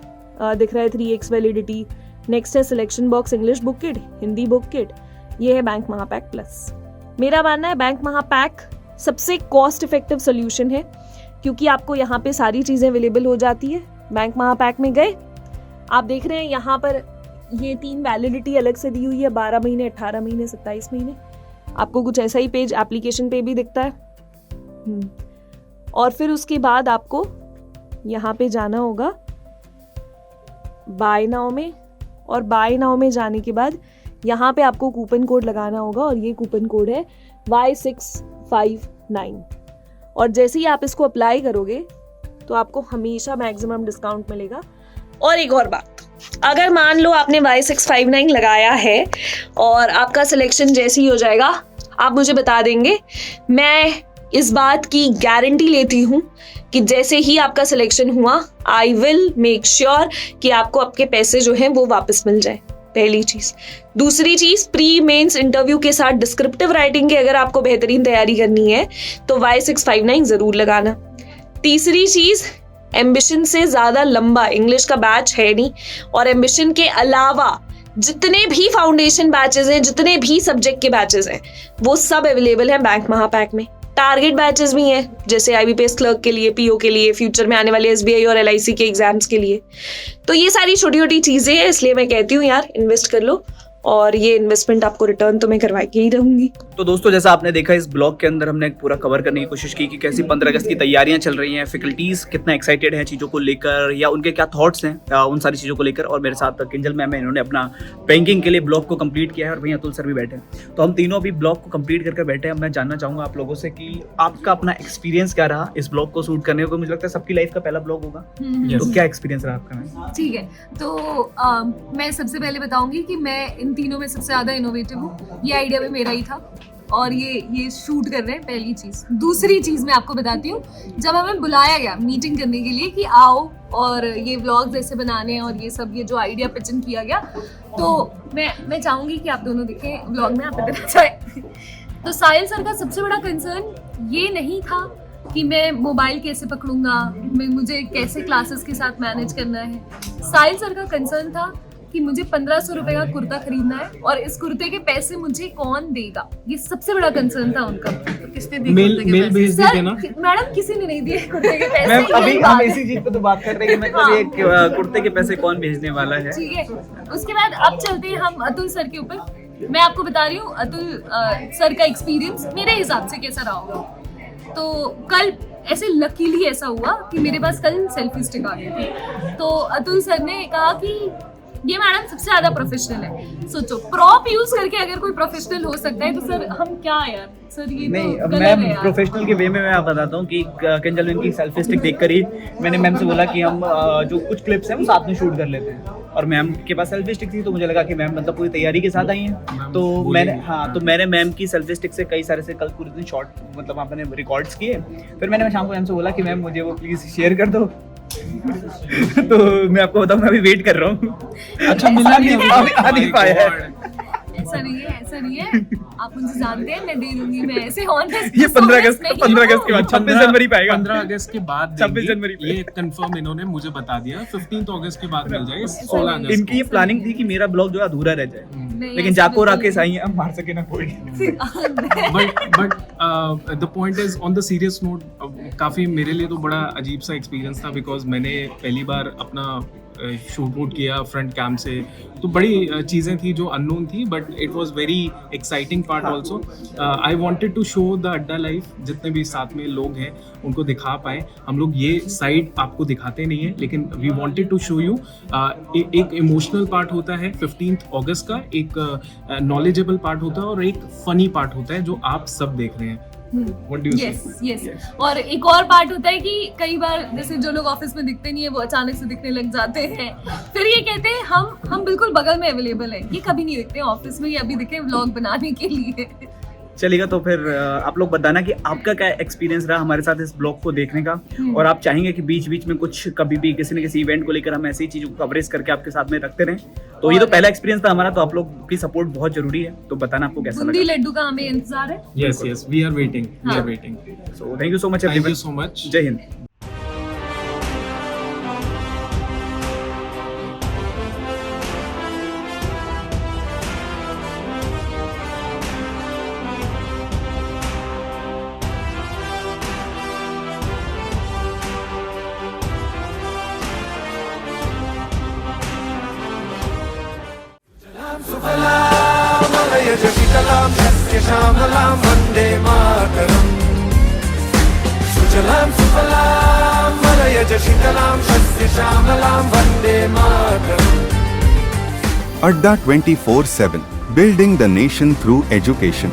दिख रहा है 3x वैलिडिटी। नेक्स्ट है selection box English book kit, Hindi book kit. ये है बैंक महापैक प्लस। मेरा मानना है बैंक महापैक सबसे कॉस्ट इफेक्टिव सोल्यूशन है, क्योंकि आपको यहाँ पे सारी चीज़ें अवेलेबल हो जाती है। बैंक महापैक में गए, आप देख रहे हैं यहाँ पर ये 3 वैलिडिटी अलग से दी हुई है, 12 महीने, 18 महीने, 27 महीने। आपको कुछ ऐसा ही पेज एप्लीकेशन पे भी दिखता है। और फिर उसके बाद आपको यहाँ पे जाना होगा बाय नाउ में, और बाय नाउ में जाने के बाद यहाँ पे आपको कूपन कोड लगाना होगा, और ये कूपन कोड है Y659। और जैसे ही आप इसको अप्लाई करोगे तो आपको हमेशा मैक्सिमम डिस्काउंट मिलेगा। और एक और बात, अगर मान लो आपने Y659 लगाया है और आपका सिलेक्शन जैसे ही हो जाएगा आप मुझे बता देंगे, मैं इस बात की गारंटी लेती हूँ कि जैसे ही आपका सिलेक्शन हुआ आई विल मेक श्योर कि आपको आपके पैसे जो हैं वो वापस मिल जाए। पहली चीज़। दूसरी चीज़, प्री मेंस इंटरव्यू के साथ डिस्क्रिप्टिव राइटिंग की अगर आपको बेहतरीन तैयारी करनी है तो Y659 ज़रूर लगाना। तीसरी चीज़, एम्बिशन से ज़्यादा लंबा इंग्लिश का बैच है नहीं, और एम्बिशन के अलावा जितने भी फाउंडेशन बैचेस हैं, जितने भी सब्जेक्ट के बैचेस हैं, वो सब अवेलेबल हैं बैंक महापैक में। टारगेट बैचेस भी हैं, जैसे IBPS क्लर्क के लिए, PO के लिए, फ्यूचर में आने वाले SBI और LIC के एग्जाम्स के लिए। तो ये सारी छोटी छोटी चीज़ें हैं, इसलिए मैं कहती हूँ यार इन्वेस्ट कर लो, और ये इन्वेस्टमेंट आपको रिटर्न तो मैं करवा के ही रहूंगी। तो दोस्तों, जैसा आपने देखा, इस ब्लॉग के अंदर हमने पूरा कवर करने की कोशिश की कि कैसी 15 अगस्त की तैयारियां चल रही हैं, फैकल्टीज कितना एक्साइटेड हैं चीज़ों को लेकर, या उनके क्या थॉट्स हैं उन सारी चीज़ों को लेकर। और मेरे साथ किंजल मैम है, इन्होंने अपना बैंकिंग के लिए ब्लॉग को कंप्लीट किया है, और वहीं अतुल सर भी बैठे हैं। तो हम तीनों अभी ब्लॉग को कंप्लीट करके बैठे हैं। मैं जानना चाहूँगा आप लोगों से कि आपका अपना एक्सपीरियंस क्या रहा इस ब्लॉग को शूट करने को। मुझे लगता है सबकी लाइफ का पहला ब्लॉग होगा, तो क्या एक्सपीरियंस रहा आपका? ठीक है, तो मैं सबसे पहले बताऊंगी कि मैं इन तीनों में सबसे ज़्यादा इनोवेटिव हूँ। ये आइडिया भी मेरा ही था, और ये शूट कर रहे हैं, पहली चीज़। दूसरी चीज़ मैं आपको बताती हूँ, जब हमें बुलाया गया मीटिंग करने के लिए कि आओ और ये व्लॉग्स ऐसे बनाने हैं और ये सब, ये जो आइडिया पिचन किया गया, तो मैं चाहूँगी कि आप दोनों देखें व्लॉग में, आप इधर जाए। तो साहिल सर का सबसे बड़ा कंसर्न ये नहीं था कि मैं मोबाइल कैसे पकड़ूंगा, मुझे कैसे क्लासेस के साथ मैनेज करना है। साहिल सर का कंसर्न था कि मुझे 1500 रुपए का कुर्ता खरीदना है, और इस कुर्ते के पैसे मुझे कौन देगा, ये सबसे बड़ा कंसर्न था उनका। तो किसने दिए मेल भेज दीजिए ना मैडम, किसी ने नहीं दिए कुर्ते के पैसे। मैम, अभी हम इसी चीज पे तो बात कर रहे हैं कि मतलब ये कुर्ते के पैसे कौन भेजने वाला है। ठीक है, उसके बाद अब चलते हैं हम अतुल सर के ऊपर। मैं आपको बता रही हूँ अतुल सर का एक्सपीरियंस मेरे हिसाब से कैसा रहा होगा। तो कल ऐसे लकीली ऐसा हुआ कि मेरे पास कल सेल्फी स्टिक आ गई थी, तो अतुल सर ने कहा कि ये मैडम सबसे ज्यादा प्रोफेशनल है। सोचो, प्रॉप यूज करके अगर कोई प्रोफेशनल हो सकता है, तो सर हम क्या यार सर, ये नहीं, तो गलत मैम है यार। प्रोफेशनल के वे में मैं आप बताता हूँ कि किंजल मैम की सेल्फी स्टिक देखकर ही मैंने मैम से बोला कि हम जो कुछ क्लिप्स हैं वो साथ में शूट कर लेते हैं। और मैम के पास सेल्फी स्टिक थी, तो मुझे लगा कि मैम मतलब पूरी तैयारी के साथ आई हैं। तो मैंने मैम की सेल्फी स्टिक से कई सारे से कल पूरे दिन शॉर्ट मतलब आपने रिकॉर्ड्स किए। फिर मैंने शाम को मैम से बोला कि मैम मुझे वो प्लीज़ शेयर कर दो। तो मैं आपको बताऊँ, मैं अभी वेट कर रहा हूँ। अच्छा, मिला नहीं, आ नहीं पाया है। ऐसा नहीं है, आप मुझे जानते हैं, मैं दे दूंगी। मैं ऐसे ऑनेस्ट, ये 15 अगस्त के बाद 26 जनवरी पाएगा। 15 अगस्त के बाद 26 जनवरी ये कंफर्म इन्होंने मुझे बता दिया। 15 अगस्त के बाद मिल जाएगा। 16 अगस्त इनकी ये प्लानिंग थी कि मेरा ब्लॉग जो है अधूरा रह जाए, लेकिन जाको राकेश आई है, अब मार सके ना कोई। But the point is, on the serious note, काफ़ी मेरे लिए तो बड़ा अजीब सा एक्सपीरियंस था, बिकॉज मैंने पहली बार अपना शूट वूट किया फ्रंट कैम से, तो बड़ी चीज़ें थी जो अननोन थी, but it was very exciting part also. I wanted to show the adda life, जितने भी साथ में लोग हैं उनको दिखा पाए। हम लोग ये साइड आपको दिखाते नहीं है, लेकिन we wanted to show you. एक इमोशनल पार्ट होता है 15 अगस्त का, एक नॉलेजेबल पार्ट होता है, और एक फनी पार्ट होता है जो आप सब देख रहे हैं। What do you say? Yes. और एक और पार्ट होता है कि कई बार जैसे जो लोग ऑफिस में दिखते नहीं है, वो अचानक से दिखने लग जाते हैं। फिर ये कहते हैं हम बिल्कुल बगल में अवेलेबल हैं, ये कभी नहीं दिखते ऑफिस में, ये अभी दिखे व्लॉग बनाने के लिए। चलेगा, तो फिर आप लोग बताना कि आपका क्या एक्सपीरियंस रहा हमारे साथ इस ब्लॉग को देखने का, और आप चाहेंगे कि बीच बीच में कुछ कभी भी किसी न किसी इवेंट को लेकर हम ऐसी चीज़ों को कवरेज करके आपके साथ में रखते रहें। तो ये तो पहला एक्सपीरियंस था हमारा, तो आप लोग की सपोर्ट बहुत जरूरी है। तो बताना आपको कैसा बूंदी लगा। लड्डू का हमें इंतजार है। Yes, we are waiting. So thank you so much everyone. Thank you so much. जय हिंद। वंदे मातरम, सुजलाम सुफलाम मलयज शीतलाम सस्य श्यामलाम Vande Mataram. Adda 24/7, building the nation through education.